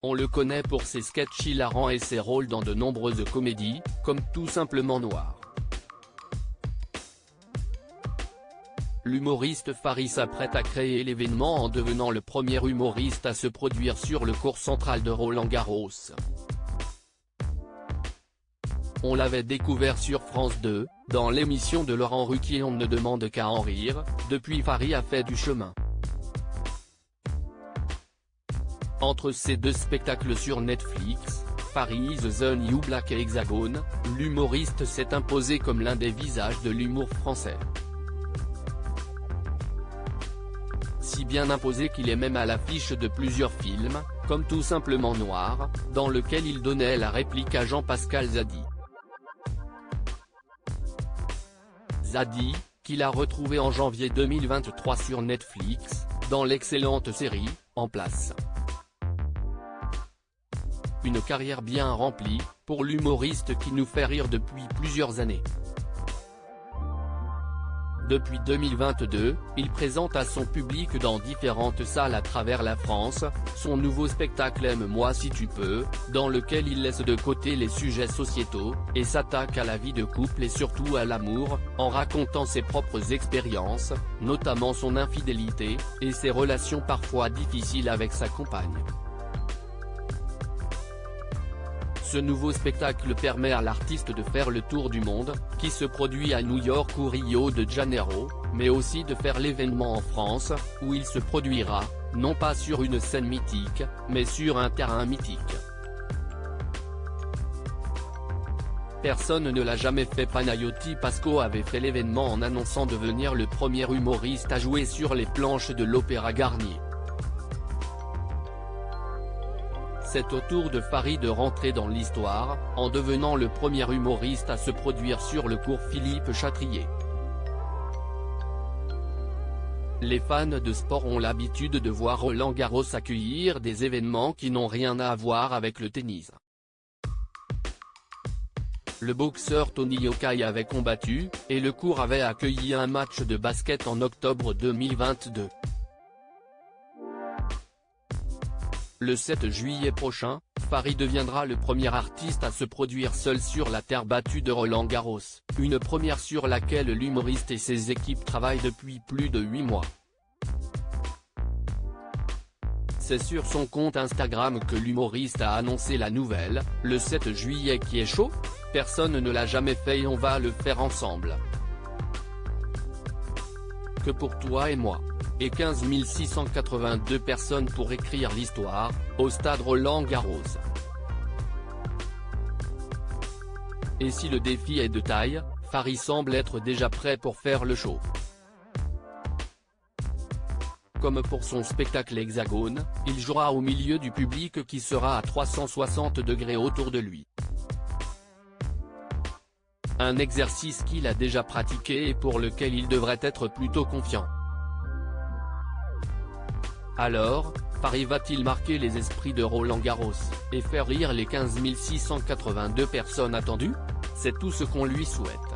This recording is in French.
On le connaît pour ses sketchs hilarants et ses rôles dans de nombreuses comédies, comme Tout simplement noir. L'humoriste Faris s'apprête à créer l'événement en devenant le premier humoriste à se produire sur le court central de Roland-Garros. On l'avait découvert sur France 2, dans l'émission de Laurent Ruquier On ne demande qu'à en rire. Depuis, Faris a fait du chemin. Entre ces deux spectacles sur Netflix, Faris The New Black et Hexagone, l'humoriste s'est imposé comme l'un des visages de l'humour français. Si bien imposé qu'il est même à l'affiche de plusieurs films, comme Tout simplement noir, dans lequel il donnait la réplique à Jean-Pascal Zadi. Zadi, qu'il a retrouvé en janvier 2023 sur Netflix, dans l'excellente série, En place. Une carrière bien remplie, pour l'humoriste qui nous fait rire depuis plusieurs années. Depuis 2022, il présente à son public dans différentes salles à travers la France, son nouveau spectacle Aime-moi si tu peux, dans lequel il laisse de côté les sujets sociétaux, et s'attaque à la vie de couple et surtout à l'amour, en racontant ses propres expériences, notamment son infidélité, et ses relations parfois difficiles avec sa compagne. Ce nouveau spectacle permet à l'artiste de faire le tour du monde, qui se produit à New York ou Rio de Janeiro, mais aussi de faire l'événement en France, où il se produira, non pas sur une scène mythique, mais sur un terrain mythique. Personne ne l'a jamais fait. Panayotti Pasco avait fait l'événement en annonçant devenir le premier humoriste à jouer sur les planches de l'Opéra Garnier. C'est au tour de Faris de rentrer dans l'histoire, en devenant le premier humoriste à se produire sur le cours Philippe Chatrier. Les fans de sport ont l'habitude de voir Roland-Garros accueillir des événements qui n'ont rien à voir avec le tennis. Le boxeur Tony Yokai avait combattu, et le cours avait accueilli un match de basket en octobre 2022. Le 7 juillet prochain, Faris deviendra le premier artiste à se produire seul sur la terre battue de Roland-Garros, une première sur laquelle l'humoriste et ses équipes travaillent depuis plus de 8 mois. C'est sur son compte Instagram que l'humoriste a annoncé la nouvelle, le 7 juillet qui est chaud, personne ne l'a jamais fait et on va le faire ensemble. Que pour toi et moi. Et 15 682 personnes pour écrire l'histoire, au stade Roland-Garros. Et si le défi est de taille, Faris semble être déjà prêt pour faire le show. Comme pour son spectacle Hexagone, il jouera au milieu du public qui sera à 360 degrés autour de lui. Un exercice qu'il a déjà pratiqué et pour lequel il devrait être plutôt confiant. Alors, Faris va-t-il marquer les esprits de Roland-Garros, et faire rire les 15 682 personnes attendues? C'est tout ce qu'on lui souhaite.